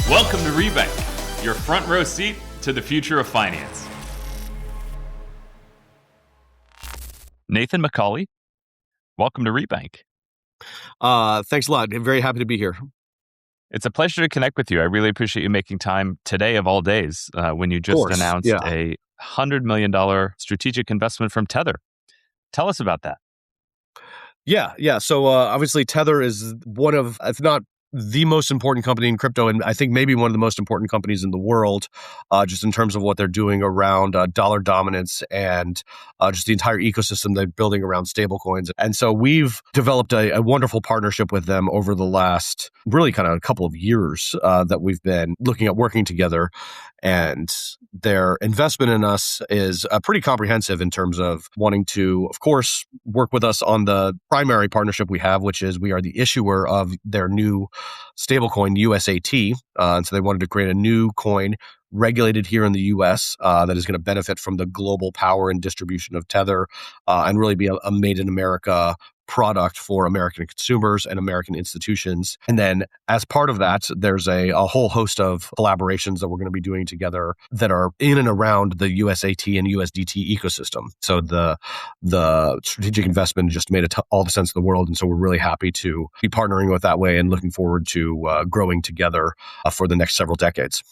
Welcome to Rebank, your front row seat to the future of finance. Nathan McCauley, welcome to Rebank. Thanks a lot. I'm very happy to be here. It's a pleasure to connect with you. I really appreciate you making time today of all days when you just announced a $100 million strategic investment from Tether. Tell us about that. Yeah. So obviously Tether is one of, if not the most important company in crypto, and I think maybe one of the most important companies in the world, just in terms of what they're doing around dollar dominance and just the entire ecosystem they're building around stablecoins. And so we've developed a wonderful partnership with them over the last really kind of a couple of years that we've been looking at working together. And their investment in us is pretty comprehensive in terms of wanting to, of course, work with us on the primary partnership we have, which is we are the issuer of their new stablecoin USAT. And so they wanted to create a new coin regulated here in the U.S. That is going to benefit from the global power and distribution of Tether and really be a made in America product for American consumers and American institutions. And then as part of that, there's a whole host of collaborations that we're going to be doing together that are in and around the USAT and USDT ecosystem. So the strategic investment just made all the sense in the world. And so we're really happy to be partnering with that way and looking forward to growing together for the next several decades.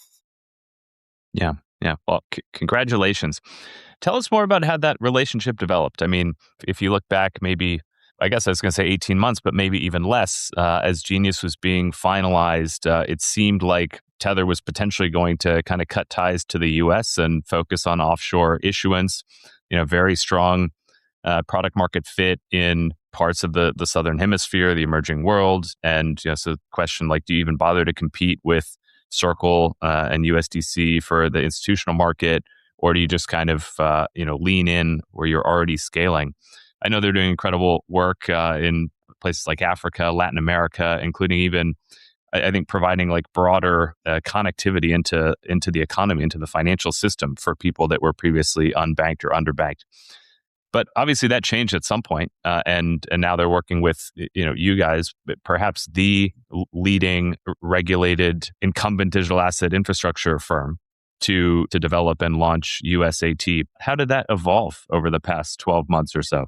Yeah. Well, congratulations. Tell us more about how that relationship developed. I mean, if you look back, maybe, I guess I was going to say 18 months, but maybe even less, as Genius was being finalized, it seemed like Tether was potentially going to kind of cut ties to the US and focus on offshore issuance, very strong product market fit in parts of the Southern Hemisphere, the emerging world. And so the question, do you even bother to compete with Circle and USDC for the institutional market, or do you just kind of lean in where you're already scaling? I know they're doing incredible work in places like Africa, Latin America, including even, I think, providing broader connectivity into the economy, into the financial system for people that were previously unbanked or underbanked. But obviously that changed at some point, and now they're working with you guys, perhaps the leading regulated incumbent digital asset infrastructure firm to develop and launch USAT. How did that evolve over the past 12 months or so?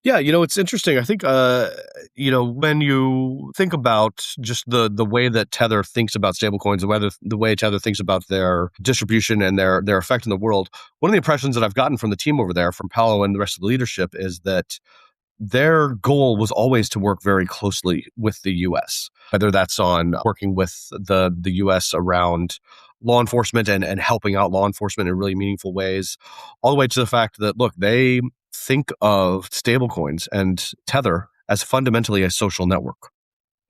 Yeah, it's interesting. I think, when you think about just the way that Tether thinks about stablecoins, the way Tether thinks about their distribution and their effect in the world, one of the impressions that I've gotten from the team over there, from Paolo and the rest of the leadership, is that their goal was always to work very closely with the U.S., whether that's on working with the U.S. around law enforcement and helping out law enforcement in really meaningful ways, all the way to the fact that, look, they think of stablecoins and Tether as fundamentally a social network.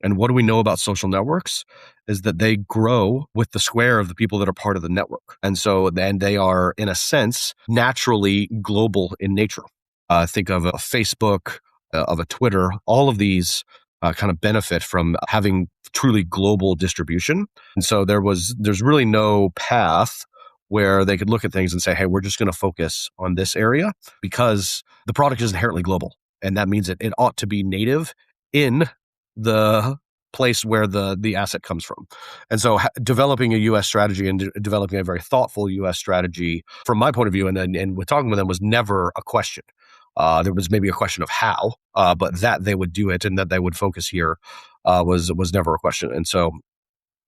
And what do we know about social networks is that they grow with the square of the people that are part of the network. And so then they are, in a sense, naturally global in nature. Think of a Facebook, of a Twitter, all of these kind of benefit from having truly global distribution. And so there's really no path where they could look at things and say, hey, we're just going to focus on this area because the product is inherently global. And that means that it ought to be native in the place where the asset comes from. And so developing a U.S. strategy and developing a very thoughtful U.S. strategy, from my point of view, and with talking with them, was never a question. There was maybe a question of how, but that they would do it and that they would focus here was never a question. And so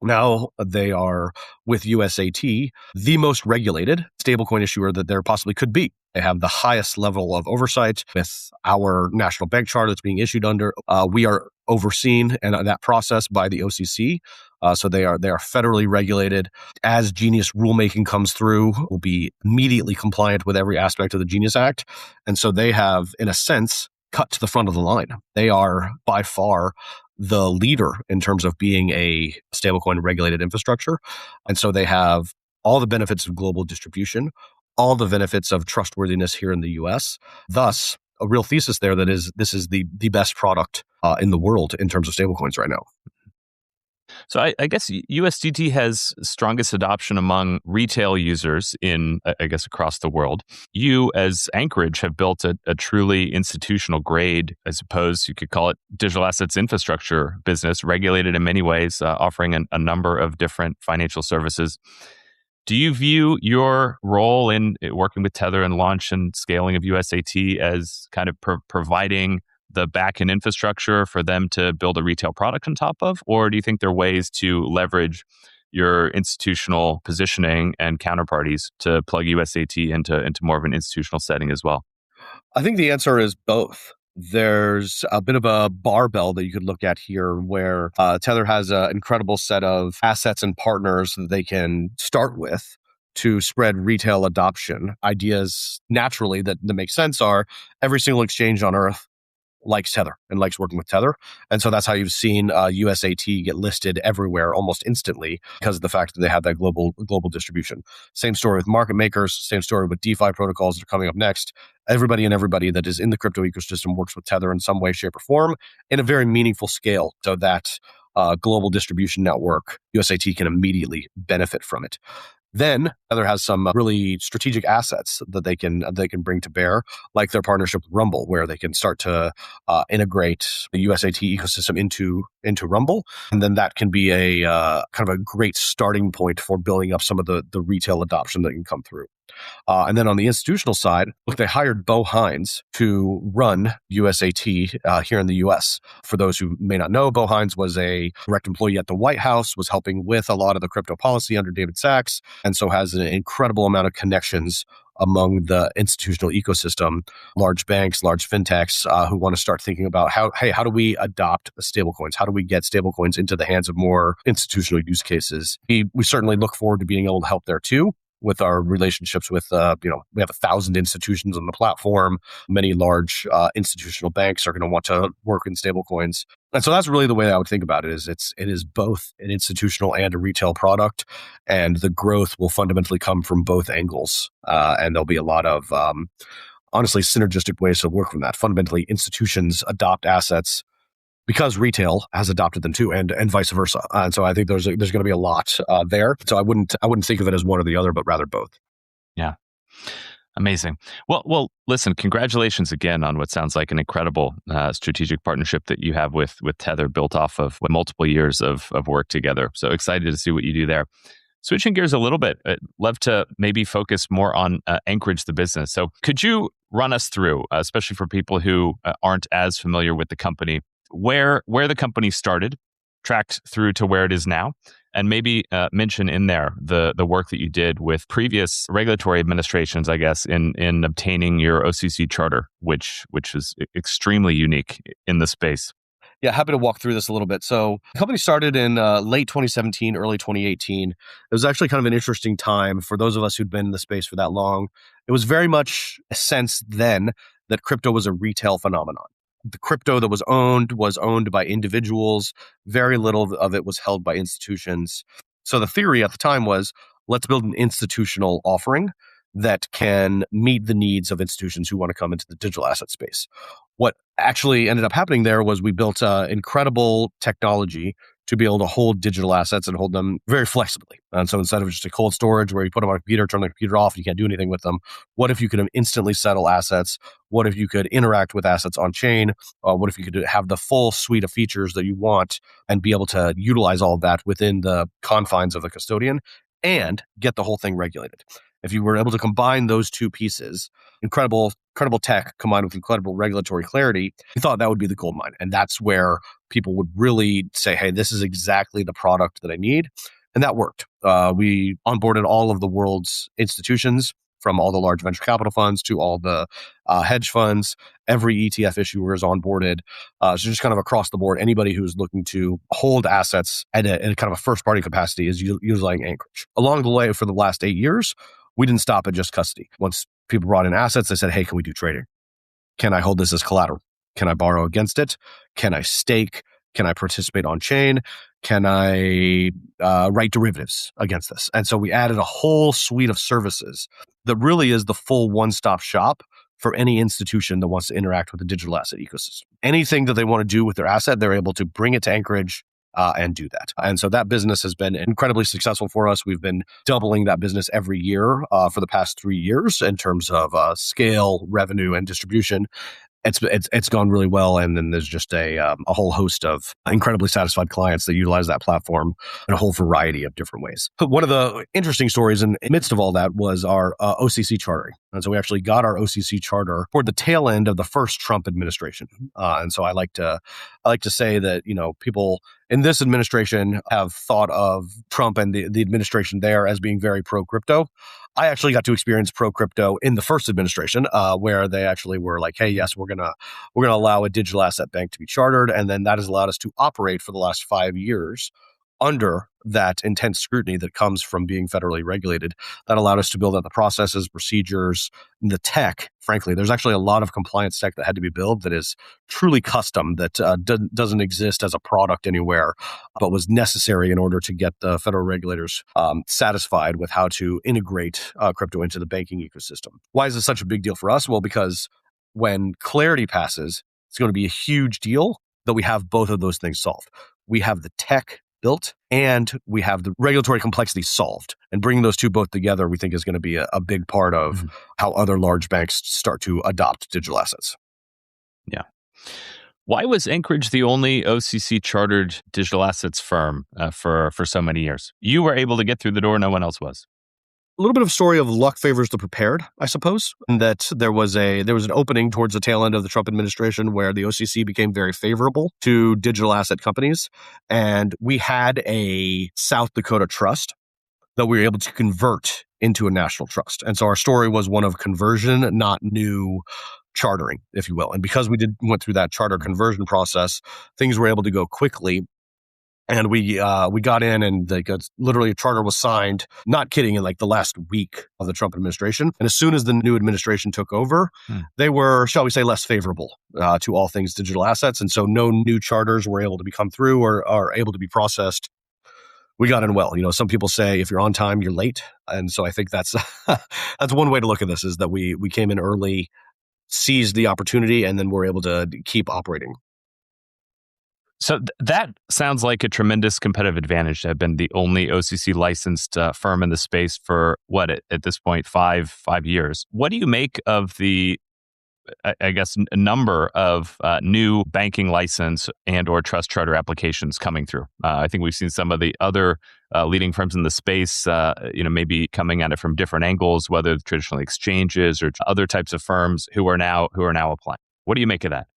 now they are, with USAT, the most regulated stablecoin issuer that there possibly could be. They have the highest level of oversight with our national bank charter that's being issued under. We are overseen in that process by the OCC. So they are federally regulated. As Genius rulemaking comes through, will be immediately compliant with every aspect of the Genius Act. And so they have, in a sense, cut to the front of the line. They are by far the leader in terms of being a stablecoin regulated infrastructure. And so they have all the benefits of global distribution, all the benefits of trustworthiness here in the US. Thus, a real thesis there that this is the best product in the world in terms of stablecoins right now. So I guess USDT has strongest adoption among retail users in, I guess, across the world. You, as Anchorage, have built a truly institutional grade, I suppose you could call it, digital assets infrastructure business, regulated in many ways, offering a number of different financial services. Do you view your role in working with Tether and launch and scaling of USAT as kind of providing the back-end infrastructure for them to build a retail product on top of? Or do you think there are ways to leverage your institutional positioning and counterparties to plug USAT into more of an institutional setting as well? I think the answer is both. There's a bit of a barbell that you could look at here where Tether has an incredible set of assets and partners that they can start with to spread retail adoption. Ideas naturally that make sense are every single exchange on earth likes Tether and likes working with Tether. And so that's how you've seen USAT get listed everywhere almost instantly because of the fact that they have that global distribution. Same story with market makers, same story with DeFi protocols that are coming up next. Everybody that is in the crypto ecosystem works with Tether in some way, shape, or form in a very meaningful scale so that global distribution network, USAT can immediately benefit from it. Then Tether has some really strategic assets that they can bring to bear, like their partnership with Rumble, where they can start to integrate the USAT ecosystem into Rumble, and then that can be a kind of a great starting point for building up some of the retail adoption that can come through. And then on the institutional side, look, they hired Bo Hines to run USAT here in the US. For those who may not know, Bo Hines was a direct employee at the White House, was helping with a lot of the crypto policy under David Sachs, and so has an incredible amount of connections among the institutional ecosystem, large banks, large fintechs who want to start thinking about how do we adopt stablecoins? How do we get stablecoins into the hands of more institutional use cases? We certainly look forward to being able to help there too, with our relationships with, we have 1,000 institutions on the platform. Many large institutional banks are going to want to work in stablecoins. And so that's really the way I would think about it, it is both an institutional and a retail product. And the growth will fundamentally come from both angles. And there'll be a lot of, honestly, synergistic ways to work from that. Fundamentally, institutions adopt assets because retail has adopted them too, and vice versa. And so I think there's going to be a lot there. So I wouldn't think of it as one or the other, but rather both. Yeah. Amazing. Well, listen, congratulations again on what sounds like an incredible strategic partnership that you have with Tether, built off of multiple years of work together. So excited to see what you do there. Switching gears a little bit, I'd love to maybe focus more on Anchorage, the business. So could you run us through, especially for people who aren't as familiar with the company, where the company started, tracked through to where it is now, and maybe mention in there the work that you did with previous regulatory administrations, I guess, in obtaining your OCC charter, which is extremely unique in the space. Yeah, happy to walk through this a little bit. So the company started in late 2017, early 2018. It was actually kind of an interesting time for those of us who'd been in the space for that long. It was very much a sense then that crypto was a retail phenomenon. The crypto that was owned by individuals. Very little of it was held by institutions. So the theory at the time was, let's build an institutional offering that can meet the needs of institutions who want to come into the digital asset space. What actually ended up happening there was we built incredible technology to be able to hold digital assets and hold them very flexibly. And so instead of just a cold storage where you put them on a computer, turn the computer off, and you can't do anything with them, what if you could instantly settle assets? What if you could interact with assets on chain? What if you could have the full suite of features that you want and be able to utilize all of that within the confines of the custodian and get the whole thing regulated? If you were able to combine those two pieces, incredible tech combined with incredible regulatory clarity, we thought that would be the gold mine. And that's where people would really say, hey, this is exactly the product that I need. And that worked. We onboarded all of the world's institutions, from all the large venture capital funds to all the hedge funds. Every ETF issuer is onboarded. So just kind of across the board, anybody who's looking to hold assets in a kind of a first party capacity is utilizing Anchorage. Along the way, for the last 8 years, we didn't stop at just custody. Once people brought in assets, they said, hey, can we do trading? Can I hold this as collateral? Can I borrow against it? Can I stake? Can I participate on chain? Can I write derivatives against this? And so we added a whole suite of services that really is the full one-stop shop for any institution that wants to interact with the digital asset ecosystem. Anything that they want to do with their asset, they're able to bring it to Anchorage, and do that. And so that business has been incredibly successful for us. We've been doubling that business every year for the past 3 years in terms of scale, revenue, and distribution. It's gone really well, and then there's just a whole host of incredibly satisfied clients that utilize that platform in a whole variety of different ways. But one of the interesting stories in the midst of all that was our OCC chartering, and so we actually got our OCC charter toward the tail end of the first Trump administration. And so I like to say that people in this administration have thought of Trump and the administration there as being very pro crypto. I actually got to experience pro crypto in the first administration, where they actually were like, "Hey, yes, we're gonna allow a digital asset bank to be chartered," and then that has allowed us to operate for the last 5 years under that intense scrutiny that comes from being federally regulated. That allowed us to build out the processes, procedures, the tech. Frankly, there's actually a lot of compliance tech that had to be built that is truly custom, that doesn't exist as a product anywhere, but was necessary in order to get the federal regulators satisfied with how to integrate crypto into the banking ecosystem. Why is this such a big deal for us? Well, because when clarity passes, it's going to be a huge deal that we have both of those things solved. We have the tech built, and we have the regulatory complexity solved. And bringing those two both together, we think is going to be a big part of how other large banks start to adopt digital assets. Yeah. Why was Anchorage the only OCC chartered digital assets firm for so many years? You were able to get through the door, no one else was. A little bit of story of luck favors the prepared, I suppose, and that there was an opening towards the tail end of the Trump administration where the OCC became very favorable to digital asset companies. And we had a South Dakota trust that we were able to convert into a national trust. And so our story was one of conversion, not new chartering, if you will. And because we went through that charter conversion process, things were able to go quickly. And we got in, and literally a charter was signed, not kidding, in like the last week of the Trump administration. And as soon as the new administration took over, they were, shall we say, less favorable to all things digital assets. And so no new charters were able to come through or are able to be processed. We got in well. Some people say if you're on time, you're late. And so I think that's that's one way to look at this, is that we came in early, seized the opportunity, and then we're able to keep operating. So that sounds like a tremendous competitive advantage to have been the only OCC licensed firm in the space for at this point, five years. What do you make of the, I guess, a number of new banking license and or trust charter applications coming through? I think we've seen some of the other leading firms in the space, maybe coming at it from different angles, whether traditional exchanges or other types of firms who are now applying. What do you make of that?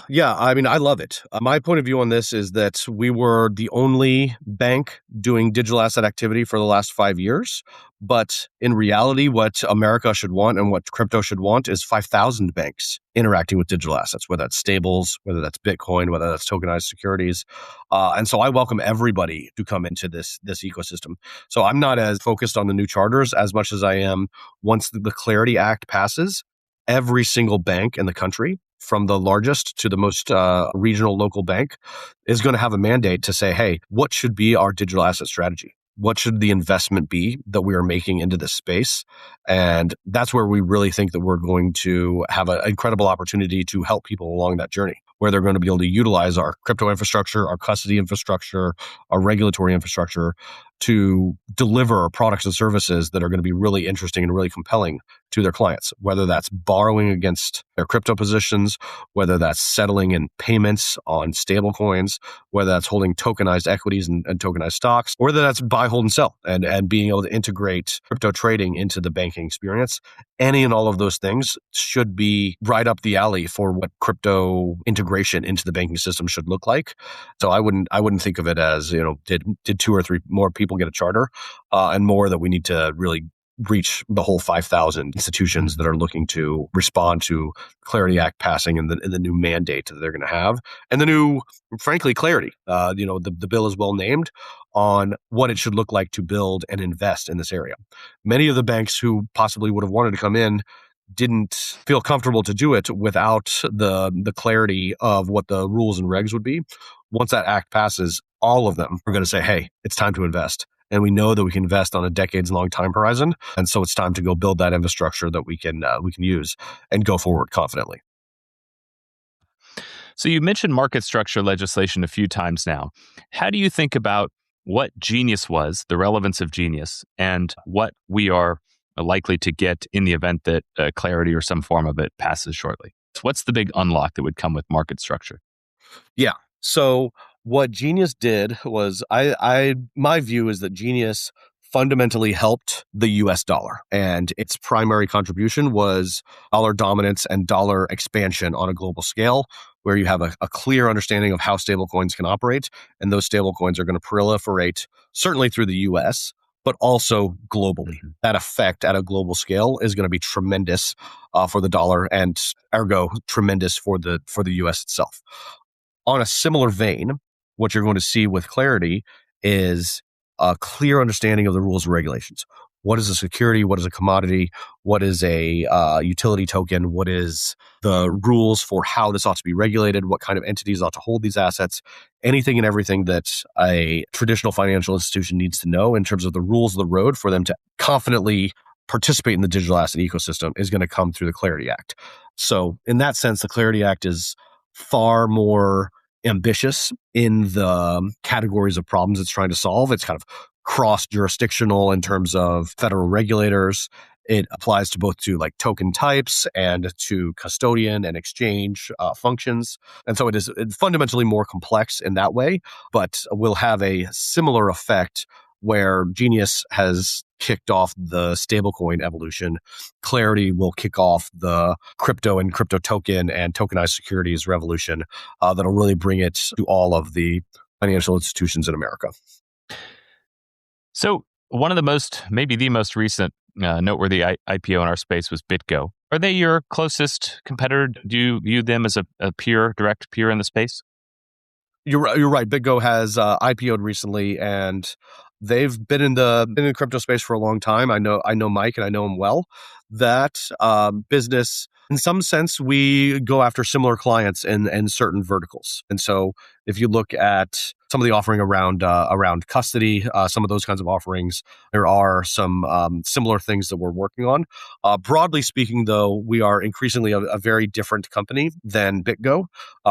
Yeah. I mean, I love it. My point of view on this is that we were the only bank doing digital asset activity for the last 5 years. But in reality, what America should want and what crypto should want is 5,000 banks interacting with digital assets, whether that's stables, whether that's Bitcoin, whether that's tokenized securities. And so I welcome everybody to come into this ecosystem. So I'm not as focused on the new charters as much as I am once the Clarity Act passes, every single bank in the country, from the largest to the most regional local bank, is going to have a mandate to say, hey, what should be our digital asset strategy? What should the investment be that we are making into this space? And that's where we really think that we're going to have an incredible opportunity to help people along that journey, where they're going to be able to utilize our crypto infrastructure, our custody infrastructure, our regulatory infrastructure to deliver products and services that are going to be really interesting and really compelling to their clients, whether that's borrowing against their crypto positions, whether that's settling in payments on stablecoins, whether that's holding tokenized equities and tokenized stocks, or whether that's buy, hold, and sell, and being able to integrate crypto trading into the banking experience. Any and all of those things should be right up the alley for what crypto integration into the banking system should look like. So I wouldn't think of it as, did 2 or 3 more people get a charter, and more that we need to really reach the whole 5,000 institutions that are looking to respond to Clarity Act passing and the new mandate that they're going to have, and the new, frankly, clarity. The bill is well named on what it should look like to build and invest in this area. Many of the banks who possibly would have wanted to come in didn't feel comfortable to do it without the clarity of what the rules and regs would be. Once that act passes, all of them are going to say, hey, it's time to invest. And we know that we can invest on a decades-long time horizon. And so it's time to go build that infrastructure that we can use and go forward confidently. So you mentioned market structure legislation a few times now. How do you think about what Genius was, the relevance of Genius, and what we are likely to get in the event that Clarity or some form of it passes shortly? So what's the big unlock that would come with market structure? Yeah. So what Genius did was my view is that Genius fundamentally helped the US dollar, and its primary contribution was dollar dominance and dollar expansion on a global scale, where you have a clear understanding of how stablecoins can operate, and those stablecoins are going to proliferate certainly through the US, but also globally. Mhm. That effect at a global scale is going to be tremendous for the dollar, and ergo tremendous for the US itself. On a similar vein, what you're going to see with Clarity is a clear understanding of the rules and regulations. What is a security? What is a commodity? What is a utility token? What is the rules for how this ought to be regulated? What kind of entities ought to hold these assets? Anything and everything that a traditional financial institution needs to know in terms of the rules of the road for them to confidently participate in the digital asset ecosystem is going to come through the Clarity Act. So, in that sense, the Clarity Act is far more ambitious in the categories of problems it's trying to solve. It's kind of cross jurisdictional in terms of federal regulators. It applies to both to like token types and to custodian and exchange functions. And so it is fundamentally more complex in that way, but will have a similar effect where Genius has kicked off the stablecoin evolution. Clarity will kick off the crypto and crypto token and tokenized securities revolution that'll really bring it to all of the financial institutions in America. So one of the most, maybe the most recent noteworthy IPO in our space was BitGo. Are they your closest competitor? Do you view them as a peer, direct peer in the space? You're right. BitGo has IPO'd recently, and they've been in the crypto space for a long time. I know Mike, and I know him well. That business, in some sense, we go after similar clients in certain verticals. And so, if you look at some of the offering around custody, some of those kinds of offerings, there are some similar things that we're working on. Broadly speaking, though, we are increasingly a very different company than BitGo,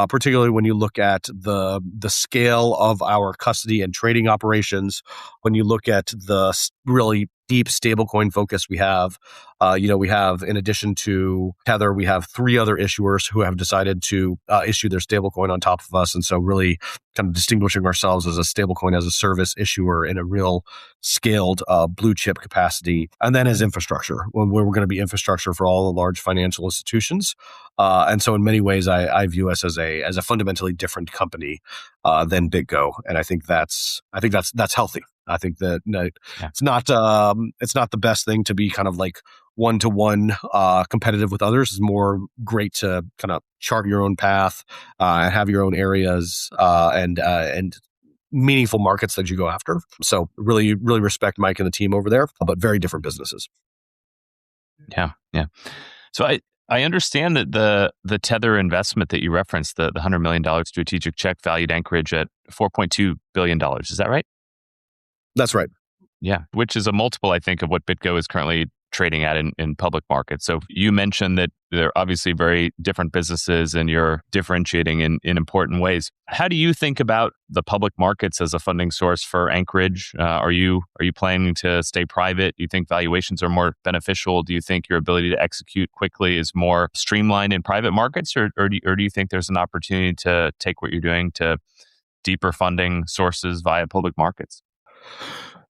particularly when you look at the scale of our custody and trading operations. When you look at the really deep stablecoin focus we have, we have, in addition to Tether, we have three other issuers who have decided to issue their stablecoin on top of us, and so really kind of distinguishing ourselves as a stablecoin as a service issuer in a real scaled blue chip capacity, and then as infrastructure, where we're going to be infrastructure for all the large financial institutions. And so, in many ways, I view us as a fundamentally different company than BitGo, and I think that's healthy. I think that Yeah. it's not the best thing to be kind of like one to one competitive with others. It's more great to kind of chart your own path and have your own areas and meaningful markets that you go after. So really, really respect Mike and the team over there, but very different businesses. Yeah. Yeah. So I understand that the Tether investment that you referenced, the $100 million strategic check valued Anchorage at $4.2 billion. Is that right? That's right. Yeah, which is a multiple, I think, of what BitGo is currently trading at in public markets. So you mentioned that they're obviously very different businesses and you're differentiating in important ways. How do you think about the public markets as a funding source for Anchorage? Are you planning to stay private? Do you think valuations are more beneficial? Do you think your ability to execute quickly is more streamlined in private markets? Or do you think there's an opportunity to take what you're doing to deeper funding sources via public markets?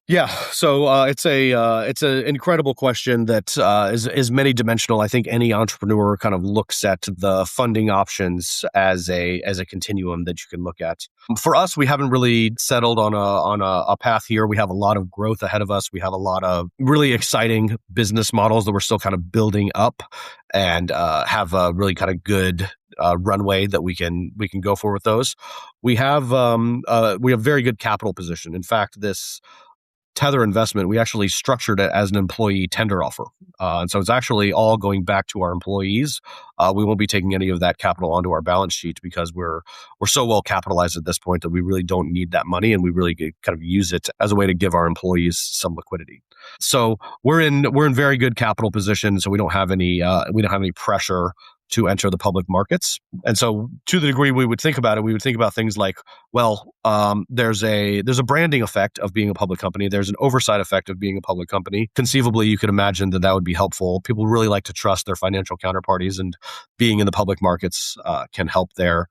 Yeah, so it's an incredible question that is many dimensional. I think any entrepreneur kind of looks at the funding options as a continuum that you can look at. For us, we haven't really settled on a path here. We have a lot of growth ahead of us. We have a lot of really exciting business models that we're still kind of building up, and have a really kind of good runway that we can go for with those. We have very good capital position. In fact, this Tether investment, we actually structured it as an employee tender offer. And so it's actually all going back to our employees. We won't be taking any of that capital onto our balance sheet because we're so well capitalized at this point that we really don't need that money, and we really kind of use it as a way to give our employees some liquidity. So we're in very good capital position. So we don't have any pressure to enter the public markets. And so to the degree we would think about it, we would think about things like, well, there's a branding effect of being a public company. There's an oversight effect of being a public company. Conceivably, you could imagine that would be helpful. People really like to trust their financial counterparties, and being in the public markets can help there.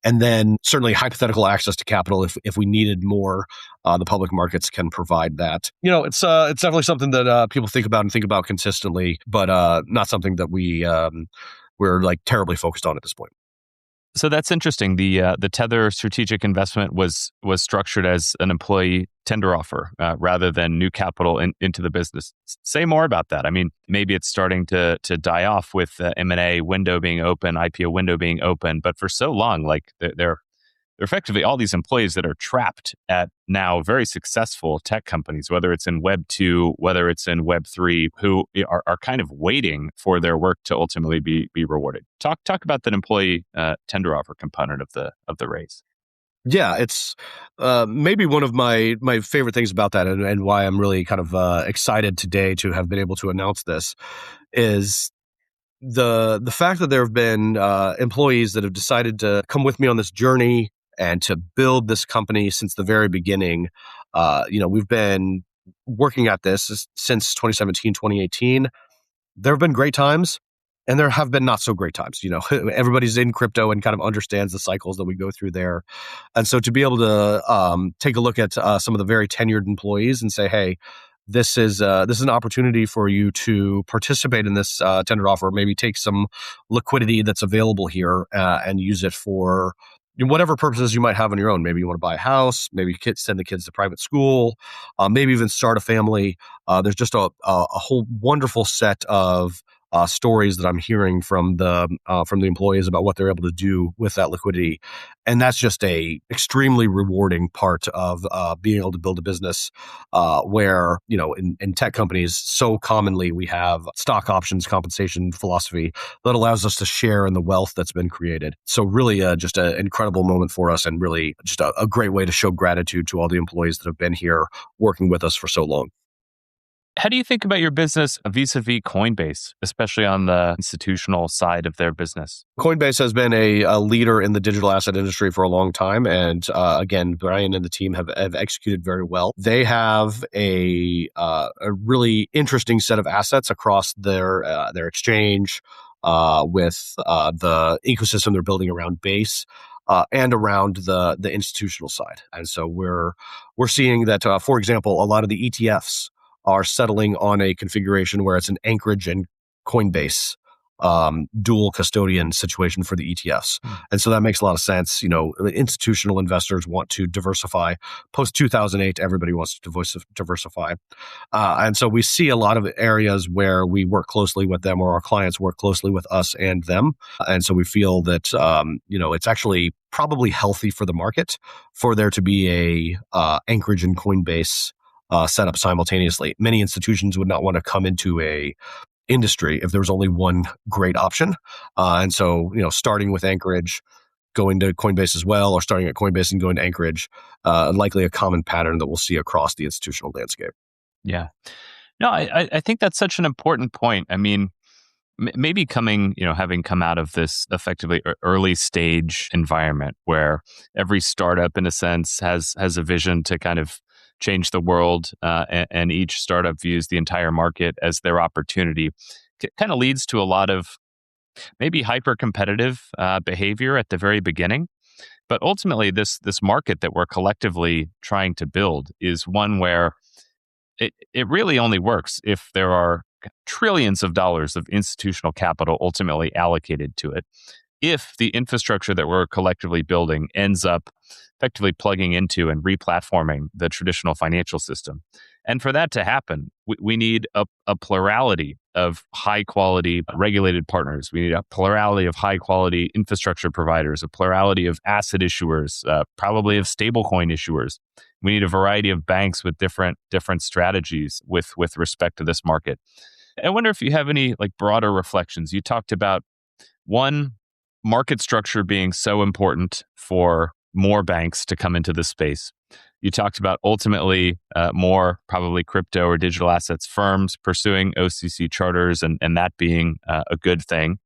And then certainly hypothetical access to capital, if we needed more, the public markets can provide that. It's definitely something that people think about and think about consistently, but not something that we're like terribly focused on at this point. So that's interesting. The Tether strategic investment was structured as an employee tender offer rather than new capital into the business. Say more about that. I mean, maybe it's starting to die off with the M&A window being open, IPO window being open, but for so long, like they're effectively all these employees that are trapped at now very successful tech companies, whether it's in Web 2, whether it's in Web 3, who are kind of waiting for their work to ultimately be rewarded. Talk about that employee tender offer component of the raise. Yeah, it's maybe one of my favorite things about that, and why I'm really kind of excited today to have been able to announce this, is the fact that there have been employees that have decided to come with me on this journey and to build this company since the very beginning. We've been working at this since 2017, 2018. There have been great times, and there have been not so great times. Everybody's in crypto and kind of understands the cycles that we go through there. And so to be able to take a look at some of the very tenured employees and say, hey, this is an opportunity for you to participate in this tender offer, maybe take some liquidity that's available here and use it for whatever purposes you might have on your own. Maybe you want to buy a house, maybe send the kids to private school, maybe even start a family. There's just a whole wonderful set of stories that I'm hearing from the employees about what they're able to do with that liquidity, and that's just a extremely rewarding part of being able to build a business where in tech companies so commonly we have stock options compensation philosophy that allows us to share in the wealth that's been created. So really, just an incredible moment for us, and really just a great way to show gratitude to all the employees that have been here working with us for so long. How do you think about your business vis-a-vis Coinbase, especially on the institutional side of their business? Coinbase has been a leader in the digital asset industry for a long time. And again, Brian and the team have executed very well. They have a really interesting set of assets across their exchange with the ecosystem they're building around Base. And around the institutional side. And so we're seeing that, for example, a lot of the ETFs are settling on a configuration where it's an Anchorage and Coinbase dual custodian situation for the ETFs. And so that makes a lot of sense. Institutional investors want to diversify. Post 2008, everybody wants to diversify. And so we see a lot of areas where we work closely with them, or our clients work closely with us and them. And so we feel that, it's actually probably healthy for the market for there to be a Anchorage and Coinbase set up simultaneously. Many institutions would not want to come into a industry if there was only one great option. And so, starting with Anchorage, going to Coinbase as well, or starting at Coinbase and going to Anchorage, likely a common pattern that we'll see across the institutional landscape. Yeah. No, I think that's such an important point. I mean, maybe having come out of this effectively early stage environment where every startup, in a sense, has a vision to kind of change the world, and each startup views the entire market as their opportunity, kind of leads to a lot of maybe hyper-competitive behavior at the very beginning. But ultimately, this market that we're collectively trying to build is one where it really only works if there are trillions of dollars of institutional capital ultimately allocated to it. If the infrastructure that we're collectively building ends up effectively plugging into and replatforming the traditional financial system. And for that to happen, we need a plurality of high quality regulated partners. We need a plurality of high quality infrastructure providers, a plurality of asset issuers, probably of stablecoin issuers. We need a variety of banks with different strategies with respect to this market. I wonder if you have any broader reflections. You talked about one, market structure being so important for more banks to come into the space. You talked about ultimately more probably crypto or digital assets firms pursuing OCC charters and that being a good thing.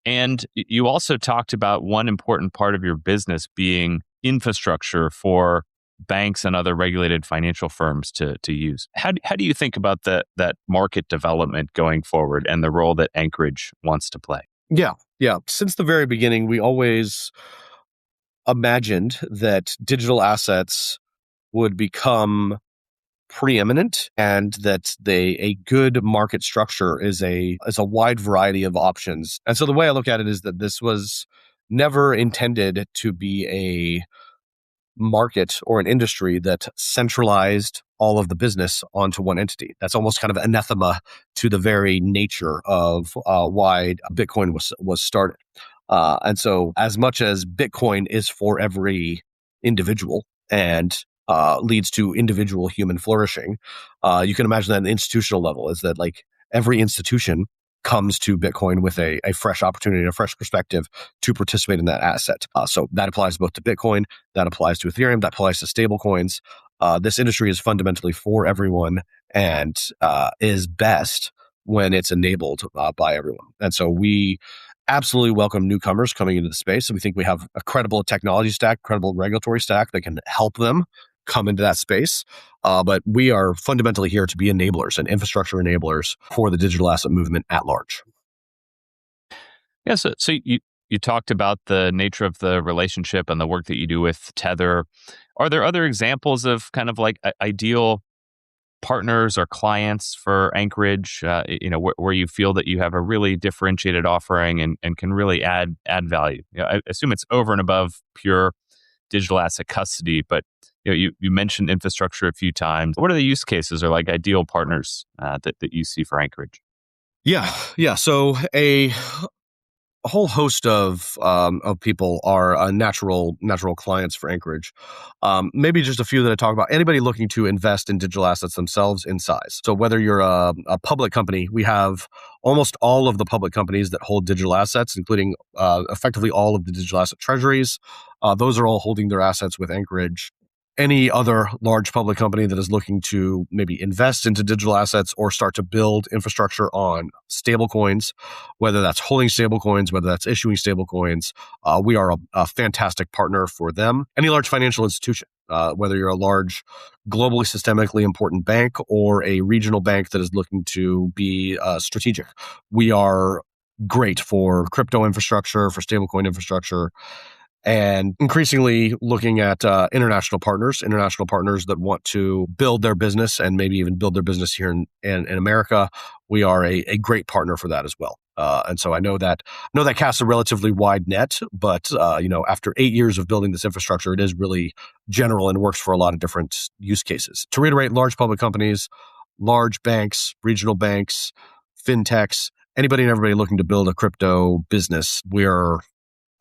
And you also talked about one important part of your business being infrastructure for banks and other regulated financial firms to use. How do you think about that market development going forward and the role that Anchorage wants to play? Yeah, yeah. Since the very beginning, we always imagined that digital assets would become preeminent and that a good market structure is a wide variety of options. And so the way I look at it is that this was never intended to be a market or an industry that centralized all of the business onto one entity. That's almost kind of anathema to the very nature of why Bitcoin was started. And so, as much as Bitcoin is for every individual and leads to individual human flourishing, you can imagine that at the institutional level is that like every institution comes to Bitcoin with a fresh opportunity and a fresh perspective to participate in that asset. So that applies both to Bitcoin, that applies to Ethereum, that applies to stablecoins. This industry is fundamentally for everyone and is best when it's enabled by everyone. And so we absolutely welcome newcomers coming into the space. And we think we have a credible technology stack, credible regulatory stack that can help them come into that space. But we are fundamentally here to be enablers and infrastructure enablers for the digital asset movement at large. Yeah, so you talked about the nature of the relationship and the work that you do with Tether. Are there other examples of kind of like ideal partners or clients for Anchorage? Where you feel that you have a really differentiated offering and can really add value. I assume it's over and above pure digital asset custody, but you mentioned infrastructure a few times. What are the use cases or like ideal partners that you see for Anchorage? Yeah, yeah. So a whole host of people are natural clients for Anchorage. Maybe just a few that I talk about. Anybody looking to invest in digital assets themselves in size. So whether you're a public company, we have almost all of the public companies that hold digital assets, including effectively all of the digital asset treasuries. Those are all holding their assets with Anchorage. Any other large public company that is looking to maybe invest into digital assets or start to build infrastructure on stablecoins, whether that's holding stablecoins, whether that's issuing stablecoins, we are a fantastic partner for them. Any large financial institution, whether you're a large, globally systemically important bank or a regional bank that is looking to be strategic, we are great for crypto infrastructure, for stablecoin infrastructure, and increasingly looking at international partners that want to build their business and maybe even build their business here in America. We are a great partner for that as well. And so I know that casts a relatively wide net, but after 8 years of building this infrastructure, it is really general and works for a lot of different use cases. To reiterate, large public companies, large banks, regional banks, fintechs, anybody and everybody looking to build a crypto business, we are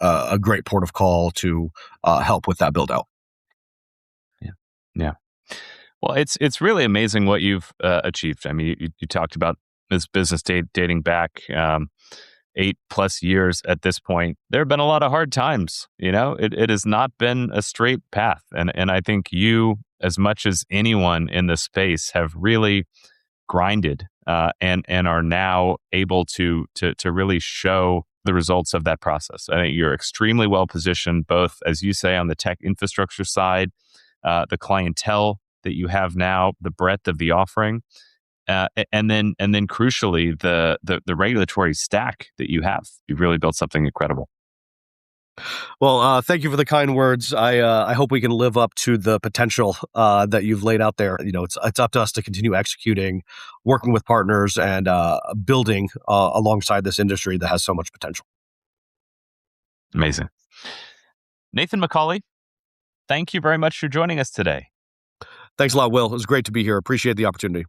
a great port of call to help with that build out. Yeah, yeah. Well, it's really amazing what you've achieved. I mean, you talked about this business dating back 8+ years at this point. There have been a lot of hard times. It has not been a straight path, and I think you, as much as anyone in this space, have really grinded and are now able to really show the results of that process. I think you're extremely well positioned, both, as you say, on the tech infrastructure side, the clientele that you have now, the breadth of the offering, and then crucially the regulatory stack that you have. You've really built something incredible. Well, thank you for the kind words. I hope we can live up to the potential that you've laid out there. It's up to us to continue executing, working with partners, and building alongside this industry that has so much potential. Amazing. Nathan McCauley, thank you very much for joining us today. Thanks a lot, Will. It was great to be here. Appreciate the opportunity.